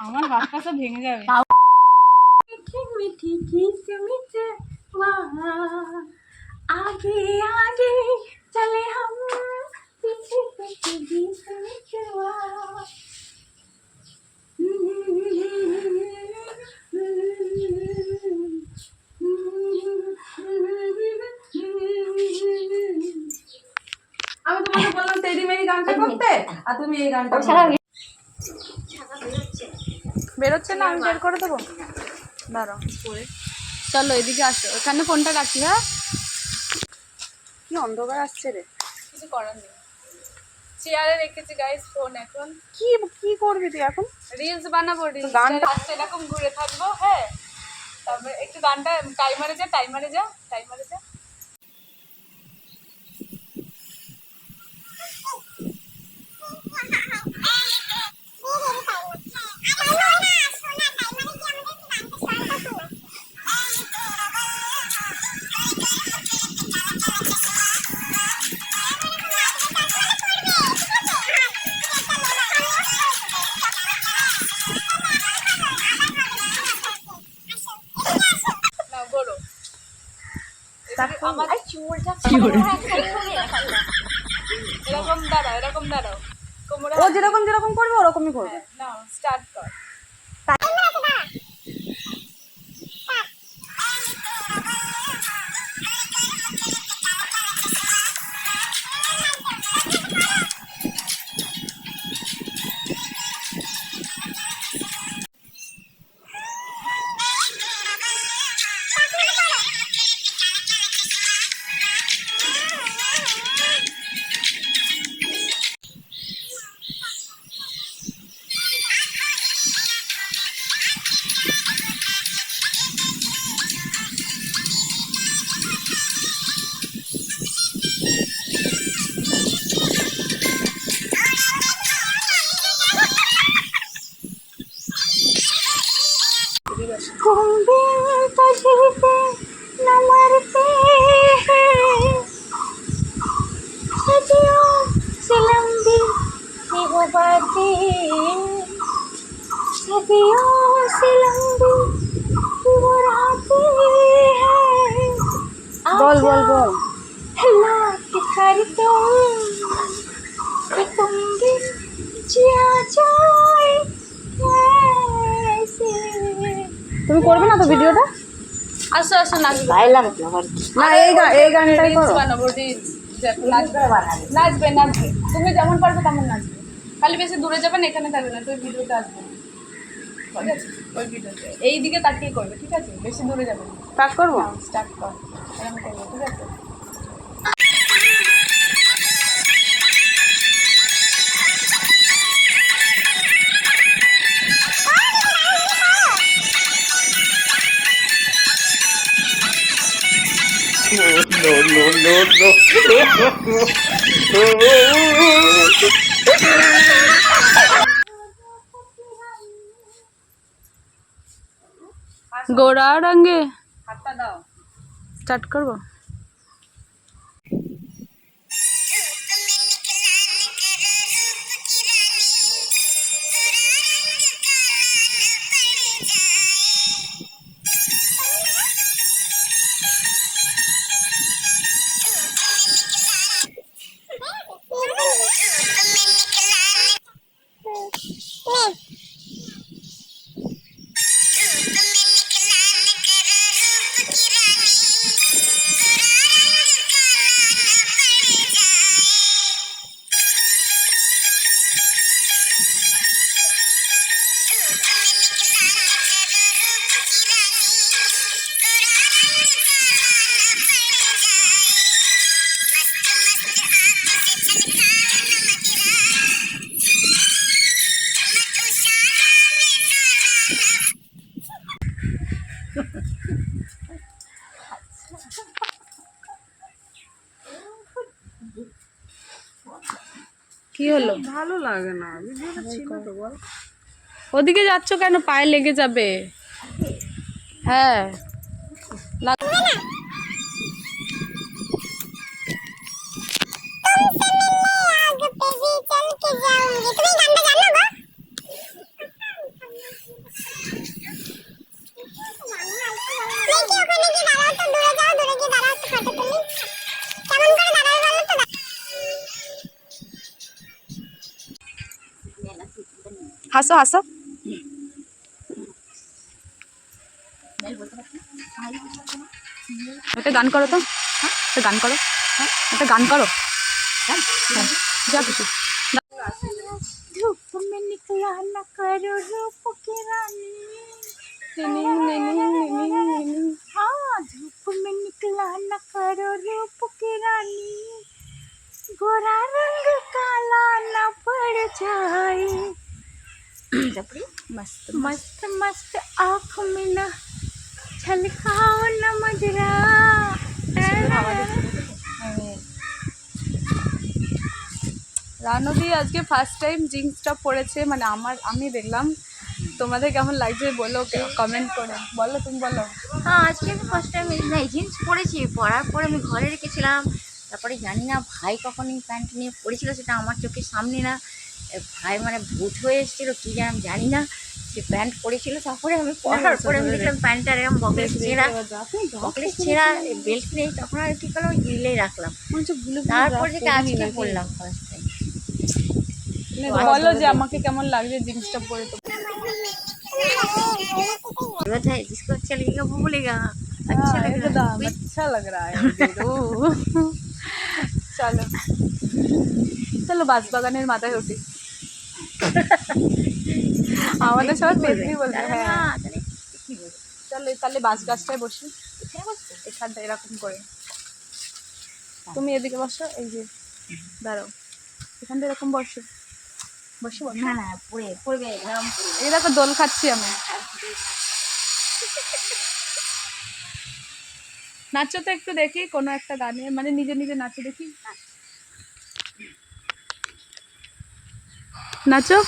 আমার হাত পা সব ভেঙে যাবে। मीठी मीठी गीत मीठे वहाँ आगे आगे चले हम पीछे पीछे गीत मीठे वहाँ আমি তোমাকে বললাম তেরি মেরি গানটা করতে আর তুমি এই গানটা বেরোচ্ছে না, আমি বের করে দেবো। দাঁড়াও, চলো এদিকে আসো, ওখানে ফোনটা রাখি। হ্যাঁ, কি অন্ধকার আসছে রে, কিছু করার নেই। চেয়ারে রেখেছি গাইস ফোন। এখন কি কি করবি তুই? এখন রিলস বানাবো, রিলস গানটা এরকম ঘুরে থাকবো। হ্যাঁ, তারপরে একটু গানটা টাইমারে যা, টাইমারে যা, টাইমারে যা। এরকম দাঁড়াও, এরকম দাঁড়াও, ও যেরকম যেরকম করবে ওরকমই করবে। নাও স্টার্ট কর। बोल बोल बोल। তুমি করবে না তো ভিডিওটা? আসো আসো, নাচবে না, এই গানটাই করো। বানাবো রিলস, নাচবে নাচবে, তুমি যেমন পারবে তেমন নাচবে। খালি বেশি দূরে যাবে না, এখানে যাবে না, তুই ভিডিওতে আসবে। ঠিক আছে, ওই ভিডিওতে এই দিকে তাকিয়ে করবে। ঠিক আছে, বেশি দূরে যাবে না। স্টার্ট করবো? স্টার্ট কর, এরকম করবো। ঠিক আছে, no, no, no, no, गोरा रंगे हाथটা দাও। স্টার্ট করব। কি হলো? ভালো লাগে না, ভিডিওটা ছিল তো বল। ওদিকে যাচ্ছ কেন? পায়ে লেগে যাবে। হ্যাঁ, লাগবে না। হাসো হাসো। একটা গান করো তো, একটা গান করো, একটা গান করো, যা খুশি। धूप में निकला न करो रूप की रानी, हाँ धूप में निकला न करो रूप की रानी, गोरा रंग काला न पड़ जाए, मस्त मस्त मस्त आँख में न छलकाओ न मजरा। রানবী আজকে ফার্স্ট টাইম জিন্সটা পরেছে, মানে আমি দেখলাম। তোমাদের কেমন লাগছে বলো, কমেন্ট করে বলো, তুমি বলো। हाँ आज के फर्स्ट टाइम नहीं জিন্স পরেছি, পরার পরে আমি ঘরে রেখেছিলাম, তারপরে জানি না ভাই কখন এই প্যান্ট নিয়ে পরেছিল, সেটা আমার চোখের সামনে না, ভাই মানে ভূত হয়ে এসেছিলো কি জানি না, সে প্যান্ট পরেছিল, তারপরে আমি পরার পরে আমি দেখলাম প্যান্টটা এরকম বকলেস ছেঁড়া বেল্ট নেই, তখন আর কি করলাম গিলেই রাখলাম, তারপর থেকে আজকে পরলাম ফার্স্ট টাইম। বলো যে আমাকে কেমন লাগছে জিন্সটা পরে। তো बताइए जिसको अच्छा लगेगा वो बोलेगा अच्छा लग रहा एकदम है। अच्छा लग रहा है চলো চলো বাঁশবাগানের মাথায় উঠি। আমাদের সবাই পেতনি বলবে। হ্যাঁ চলো তাহলে বাঁশ গাছটায় বসি, এখানটা এরকম করে। তুমি এদিকে বসো, এই যে দাঁড়াও, এখানটা এরকম বসো, বসে বসো। না না পড়বে গরম পড়বে। এই দেখো দোল খাচ্ছি আমি। নাচো তো একটু দেখি কোনো একটা গানে, মানে নিজে নিজে নাচো দেখি, নাচো।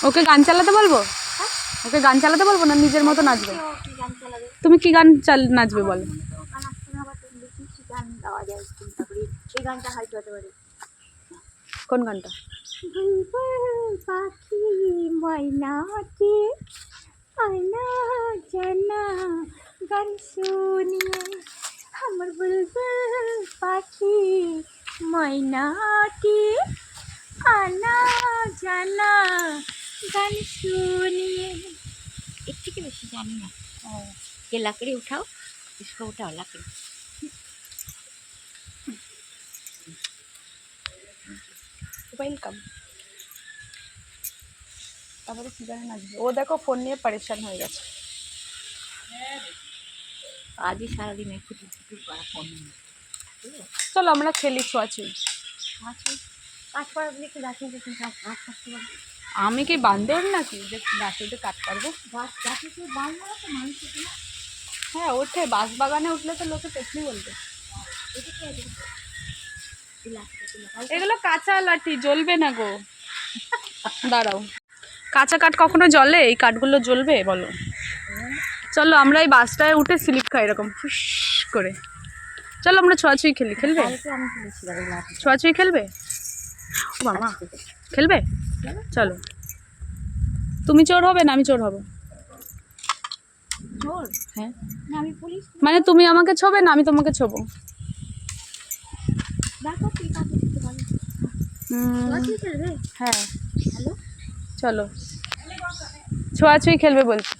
ওকে গান চালাতে বলবো, ওকে গান চালাতে বলবো না নিজের মতো নাচবে? গান চালাবে তুমি কি গান নাচবে বলো? গান আসতে না আবার তুমি কি গান গাওয়া যায় চিন্তা করি, এই গানটা হয়তো হতে পারে। কোন গানটা? বুলবুল পাখি ময়নাটি আয়না জানা গান শুনিয়ে, আমার বুলবুল পাখি ময়নাটি আনা জানা গান শুনিए। एक থেকে বেশি জানি না। ये लकड़ी उठाओ, इसको उठाओ लकड़ी। ওয়েলকাম। তারপরে কি গানে নাচবে? ও দেখো ফোন নিয়ে পরেশান হয়ে গেছে। आज ही सारा दिन एक कुछ करा फोन में। চলো আমরা খেলি ছোঁয়াছুঁই। কাজ করার দিকে গাছের দিকে কাজ করতে পারবে। আমি কি বান্দর নাকি যে গাছে উঠে কাট পারবো? গাছে তো বাঁধ না তো মানুষ ওঠে না। হ্যাঁ ওঠে, বাঁশ বাগানে উঠলে তো লোকে পেছলি বলবে। এগুলো কাঁচা লাঠি, জ্বলবে না গো। দাঁড়াও, কাঁচা কাঠ কখনো জ্বলে? এই কাঠগুলো জ্বলবে বলো? চলো আমরা এই বাসটায় উঠে স্লিপ খাই এরকম ফুস করে। চলো আমরা ছোঁয়াছুঁই খেলি। খেলবে? আমি খেলেছিলাম এই লাঠি। ছোঁয়াছুঁই খেলবে? ও মামা খেলবে? চলো। তুমি চোর হবে না আমি চোর হব? চোর? হ্যাঁ না আমি পুলিশ। মানে তুমি আমাকে ছোবে না আমি তোমাকে ছোবো? দেখো কি কাজ করতে পারে। লাঠি খেলবে? হ্যাঁ হ্যালো চলো ছোঁয়াছুঁই খেলবে বলছি।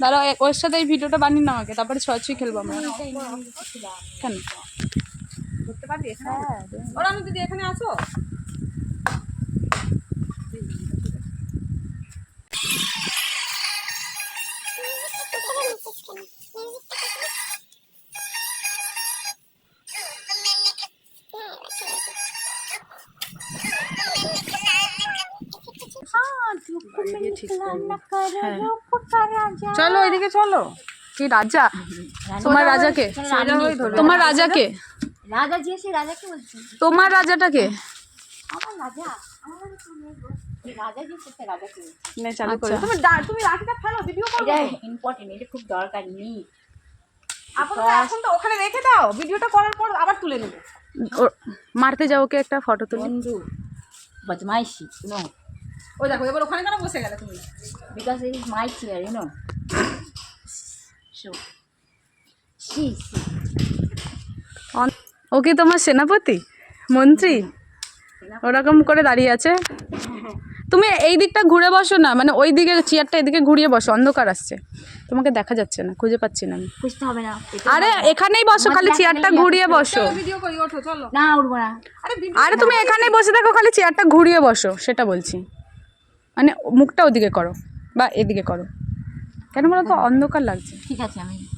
দাঁড়াও ওর সাথে এই ভিডিওটা বানিয়ে না আমাকে, তারপরে ছোঁয়াছুঁই খেলবো আমরা। কেন করতে পারবি? হ্যাঁ ওরা আমি দিদি এখানে আসো। চলো এদিকে চলো। কি রাজা? তোমার রাজাকে? তোমার রাজাকে? রাজা যে সে রাজাকে বলছি। তোমার রাজাটাকে? আমার রাজা, আমার রাজা তো নেই গো। রাজা যে সে রাজাকে বলছি। নে চালু করে। তুমি তুমি লাঠিটা ফেলো, ভিডিও করব। এটা ইম্পর্টেন্ট, এটা খুব দরকার নেই। এখন তো ওখানে রেখে দাও, ভিডিওটা করার পর আবার তুলে নেবে। মারতে যাও ওকে, একটা ফটো তুলে। বন্ধু বদমাইশি নো। ও দেখো এবার ওখানে কেন বসে গেলে তুমি? Because it is my chair, you know. So, she. ও কি তোমার সেনাপতি মন্ত্রী? ওরকম করে দাঁড়িয়ে আছে। তুমি এই দিকটা ঘুরে বসো না, মানে ওই দিকে চেয়ারটা এদিকে ঘুরিয়ে বসো, অন্ধকার আসছে, তোমাকে দেখা যাচ্ছে না, খুঁজে পাচ্ছি না আমি। খুঁজতে হবে না। আরে এখানেই বসো, খালি চেয়ারটা ঘুরিয়ে বসো। ভিডিও করি, ওঠো চলো। না উঠবো না। আরে তুমি এখানেই বসে থাকো, খালি চেয়ারটা ঘুরিয়ে বসো, সেটা বলছি। মানে মুখটা ওদিকে করো বা এদিকে করো, কেন বলো তো অন্ধকার লাগছে। ঠিক আছে আমি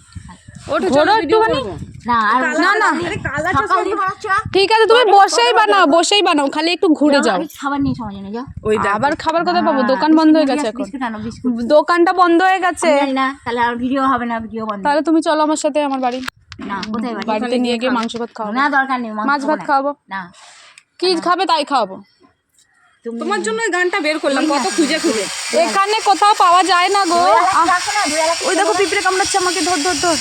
ওঠো ঘোরো চলো, ভিডিও একটুখানি। করবো। না আর না না আরে কালা সকাল দিয়ে বানাচ্ছ না? ঠিক আছে, তুমি বসেই বানাও, খালি একটু ঘুরে যাও। আমি খাবার নিয়ে সময় জানি যাও। ওই দেখো। আবার খাবার কথা পাবো, দোকান বন্ধ হয়ে গেছে এখন। বিস্কুট আনো, বিস্কুট। দোকানটা বন্ধ হয়ে গেছে। আমি জানি না, তাহলে আর ভিডিও হবে না, ভিডিও বন্ধ। তাহলে তুমি চলো আমার সাথে আমার বাড়ি, না কোথায় বাড়ি? বাড়িতে নিয়ে গিয়ে মাংস ভাত খাওয়াবো। না দরকার নেই, মাছ ভাত খাওয়াবো। না কি খাবে তাই খাওয়াবো। তুমি তোমার জন্য এই গানটা বের করলাম, কত খুঁজে খুঁজে। এখানে কোথাও পাওয়া যায় না গো। রাখো না, দোয়ালা ওই দেখো পিঁপড়ে কামড়াচ্ছে আমাকে, ধর ধর ধর।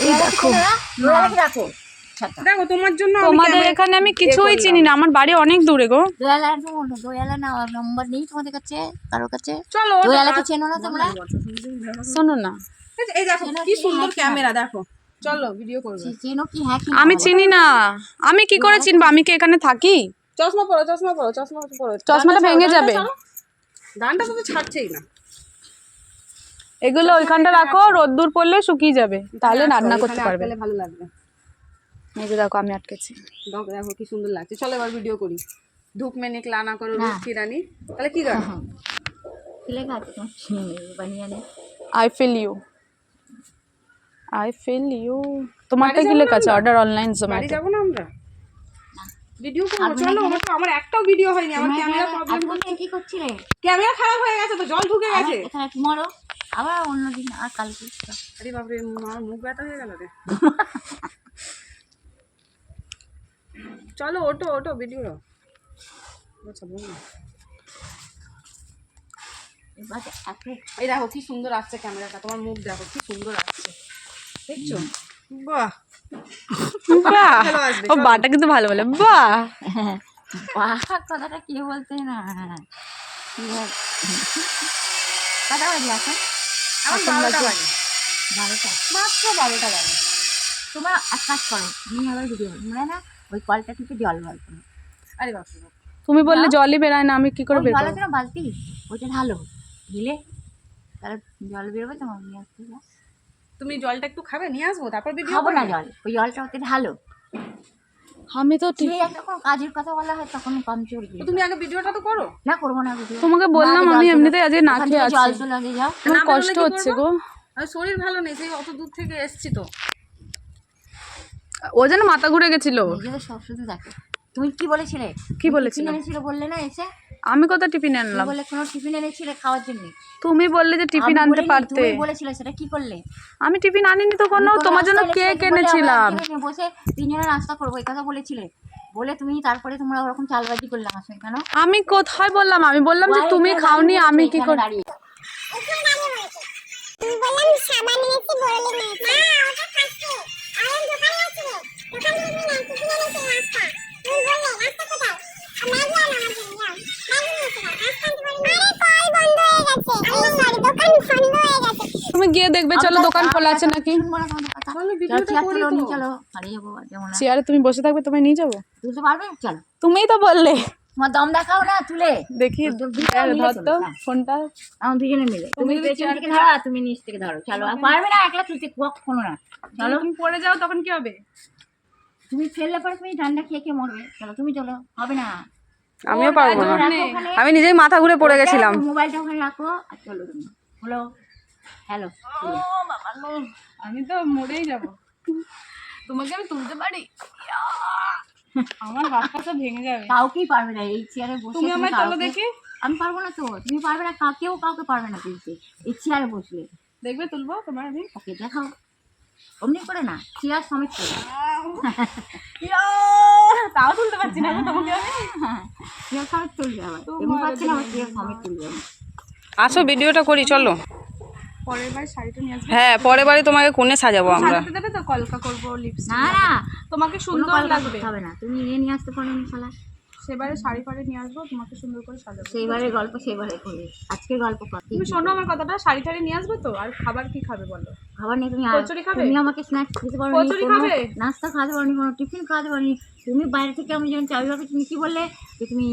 এই দেখো দোয়ালা রাখো। ছাতা দেখো তোমার জন্য আমি তোমাদের ক্যামেরা- এখানে আমি কিছুই চিনি না, আমার বাড়ি অনেক দূরে গো। দোয়ালা না নম্বর নেই তোমাদের কাছে, কারোর কাছে? চলো দোয়ালাকে চেনো না তোমরা? শোনো না, এই দেখো কি সুন্দর ক্যামেরা, দেখো চলো ভিডিও করবো। চেনো কি? হ্যাঁ কি? আমি চিনি না, আমি কি করে চিনবো, আমি কি এখানে থাকি? চশমা পরো, চশমা পরো, চশমা পরো। চশমাটা ভেঙে যাবে। গানটা তো ছাড়ছেই না। এগুলো ওইখানটা রাখো, রোদ্দুর পড়লে শুকিয়ে যাবে, তাহলে রান্না করতে পারবে। তাহলে ভালো লাগবে। এই যে দেখো আমি আটকেছি। দেখো কি সুন্দর লাগছে। চলো এবার ভিডিও করি। ধূপ মে নিকলা না করো রূপ কি রানী। তাহলে কি গান? কি লেখা আছে তোমার বানিয়ে নে? I feel you. তোমারটা কি লেখা আছে? অর্ডার অনলাইন বাড়ি জোম্যাটো। যাবো না আমরা? ভিডিও করবো চলো। আমার একটাও ভিডিও হয়নি, আমার ক্যামেরা প্রবলেম। আজকে কি করছিলে? ক্যামেরা খারাপ হয়ে গেছে তো, জল ঢুকে গেছে। এখানে tomorrow আবার অন্যদিন আর কালকে। আরে বাপরে, আমার মুখ ব্যথা হয়ে গেল রে। চলো ওঠো ওঠো, ভিডিও। আচ্ছা বল না। এবার একে এই দেখো কি সুন্দর আসছে ক্যামেরাটা, তোমার মুখ দেখো কি সুন্দর আসছে, দেখছো? বাহ বাহ, ভালো আসবে, ও বাটা কিন্তু ভালো বলে, বাহ। বাহ কথাটা কি বলতে না কি বল কটা বাজে এখন? আমার 12টা বাজে, 12টা। মাত্র 12টা বাজে। তোমরা এক কাজ করো, তুমি আবার ভিডিও মনে না ওই কলটা থেকে জল বার করো। আরে বাপরে বাপ। তুমি বললে জলই বেরায় না, আমি কি করে ওই বের জল করবো? আছে না বালতি, ওইটা ঢালো, ঢেলে তাহলে জল বেরোবে তোমার নিয়ে আসতে হবে। তুমি জলটা একটু খাবে, নিয়ে আসবো, তারপর ভিডিও খাবো না জল, ওই জলটা ওতে ঢালো। আমি তো ঠিক, তুমি একটা কোনো কাজের কথা বলা হয় তখন কম চলবে। তুমি আগে ভিডিওটা তো করো। না করবো না ভিডিও। তোমাকে বললাম আমি এমনিতেই আজকে না খেয়ে আছি, জল তো লাগে যাও। আমার না বেরোলে কষ্ট কি হচ্ছে করবো? গো। আর শরীর ভালো নেই, সেই অত দূর থেকে এসছি তো। ও যেন মাথা ঘুরে গেছিল। নিজেদের সব শুধু দেখো। তুমি কি বলেছিলে? কি বলেছিলাম? টিফিন এনেছিলে বললে না এসে? আমি কোথা টিফিন তুমি আনলাম? বললে কোনো টিফিন এনেছিলে খাওয়ার জন্য। তুমি বললে যে টিফিন আমি আনতে বলিনি, পারতে। তুমি বলেছিলে, সেটা কি করলে? আমি টিফিন আনিনি তো কোনো, তুমি তোমার জন্য নাস্তা কেক এনেছিলে, বলে আমরা এনেছিলাম। একদিনে বসে তিনজনে নাস্তা করবো এই কথা বলেছিলে। বলে তুমি তারপরে তোমরা ওরকম চালবাজি করলে আমার সঙ্গে কেন? আমি কোথায় বললাম? আমি বললাম যে তুমি খাওনি, আমি কি করে? বললাম সাবান এনেছি, বড়লে নিয়েছি। না ওটা খাচ্ছি। আর দোকানে আছে রে, দোকানে তুমি না টিফিন এনেছি নাস্তা। তুমি বললে নাস্তা কোথায়? ম্যাগি আনো আমার জন্য, যাও ম্যাগি নিয়েছি, নাস্তা আনতে পারি না। আরে কল বন্ধ হয়ে গেছে, আমি সরি, দোকান বন্ধ হয়ে গেছে। তুমি গিয়ে দেখবে, চলো দোকান খোলা আছে নাকি। শুনবো না তোমাদের কথা। চলো চলো ভিডিওটা চেয়ার করি তুলো, তো। নিয়ে চলো, হারিয়ে যাবো যেমন। চেয়ারে তুমি বসে থাকবে, তোমায় নিয়ে যাবো। তুলতে পারবে? চলো, তুমিই তো বললে। তোমার দম দেখাও না তুলে। দেখি ধর তো ফোনটা। আমার দুজনে মিলে, তুমি পেছন থেকে ধরো আর তুমি নিচ থেকে ধরো। চলো, আর পারবে না একলা তুলতে, কখনো না। চলো, তুমি পড়ে যাও তখন কি হবে? তুমি ফেললে পরে তুমি ঠান্ডা খেয়ে খেয়ে মরবে। চলো তুমি চলো, হবে না। আমিও পারবো না, রাখো ওখানে। আমি নিজেই মাথা ঘুরে পড়ে গেছিলাম। মোবাইলটা ওখানে রাখো আর চলো তুমি। হ্যালো হ্যালো, আমি তো মরেই যাব। তোমাকে আমি তুলতে পারি? আমার রাস্তা তো ভেঙে যাবে। কাউকেই পারবে না এই চেয়ারে বসে। তুমি আমায় তোলো কাউকে- দেখি। আমি পারবো না তো, তুমি পারবে না, কেউ কাউকে পারবে না তুলতে এই চেয়ারে বসলে। দেখবে তুলবো তোমার আমি। ওকে দেখাও, অমনি করে না, চেয়ার সমেত করে। তাও তুলতে পারছি না তোমাকে আমি। চেয়ার সমেত তুলবে আবার, এমনি পাচ্ছে না, আবার চেয়ার সমেত তুলবে। আসো ভিডিওটা করি, চলো। পরের বার শাড়িটা নিয়ে আসবে। হ্যাঁ পরের বারে তোমাকে কোণে সাজাবো আমরা। সাজাতে দেবে তো, কলকা করবো, লিপস্টিক। না না, তোমাকে কোনো সুন্দর কলকা লাগবে। করতে হবে না, তুমি নিয়ে আসতে পারো না শালা। সেবারে শাড়ি ফাড়ি নিয়ে আসবো, তোমাকে সুন্দর করে সাজাবো। সেইবারের গল্প সেইবারে করবে, আজকের গল্প কর। তুমি শোনো আমার কথাটা, শাড়ি টাড়ি নিয়ে আসবে তো। আর খাবার কি খাবে বলো? খাবার নেই, তুমি কচুরি খাবে? তুমি আমাকে স্ন্যাক্স খেতে পারো, কচুরি খাবে? নাস্তা খাওয়াতে পারো, কোনো টিফিন খাওয়াতে পারো। তুমি বাইরে থেকে আমি যখন চাবি ভাবে তুমি কি বললে যে তুমি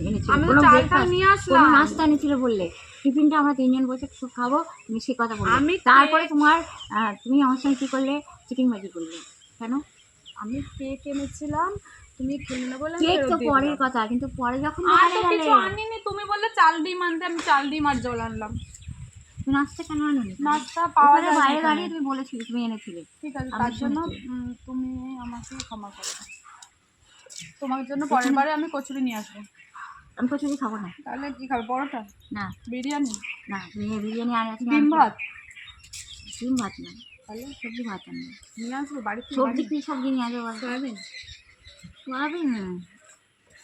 এনেছিলে আমি তো কোনো চালটা breakfast, নিয়ে কোনো আসলাম। নাস্তা এনেছিলে বললে, টিফিনটা আমরা তিনজন বসে খাবো, তুমি সে কথা বললে। আমি তারপরে তোমার তুমি আমার সঙ্গে কী করলে, চিকেন বাজি করলে কেন? আমি কেক এনেছিলাম, তুমি খেলে না বলে আমি কেক ফেরত তো দিয়ে পরের দিলাম। কথা, কিন্তু পরে যখন আর দোকানে তো গেলে কিছু আনিনি, তুমি বললে চাল ডিম আনতে, আমি চাল ডিম আর জল আনলাম। তুমি নাস্তা কেন আনোনি? নাস্তা পাওয়া ওখানে যায় না বাইরে এখানে। দাঁড়িয়ে তুমি বলেছিলে তুমি এনেছিলে। ঠিক আছে, আমি তার জন্য শুনেছি। তুমি আমাকে ক্ষমা করে দাও। তোমার জন্য পরের বারে আমি কচুরি নিয়ে আসবো। আমি কচুরি খাবো না। তাহলে কি খাবে, পরোটা, না বিরিয়ানি, না, তুমি বিরিয়ানি আর ডিম ভাত? ডিম ভাত না, তাহলে সবজি ভাত আনবে। নিয়ে আসবো বাড়ি থেকে। সবজি কি সবজি নিয়ে আসবে বলো? Soybean, soybean?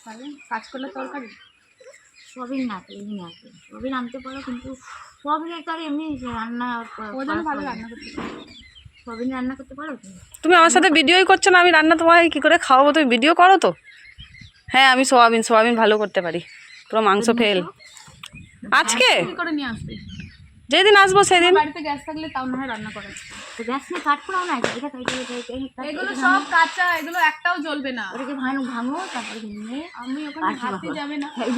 তাহলে কাঁচকলার তরকারি। সোয়াবিন না, তেল নিয়ে আসবে। সোয়াবিন আনতে পারো, কিন্তু সোয়াবিনের তো আর এমনি রান্না ও যেন ভালো রান্না করতে পারে। সোয়াবিন রান্না করতে পারো তুমি? তুমি আমার সাথে ভিডিওই করছো না, আমি রান্না তোমাকে কি করে খাওয়াবো? তুমি ভিডিও করো তো। হ্যাঁ আমি সোয়াবিন ভালো করতে পারি, পুরো মাংস ফেল। আজকে কি করে নিয়ে আসবে? যেদিন আসবো সেদিন। বাড়িতে গ্যাস থাকলে তাও না হয় রান্না করা। তো গ্যাস নিয়ে কাট করাও না, এটা এগুলো সব কাঁচা, এগুলো একটাও জ্বলবে না। ওটাকে ভাঙো, তারপরে ভেঙে আমি ওখানে কাটতে হাতে হবে। যাবে না। হ্যাঁ,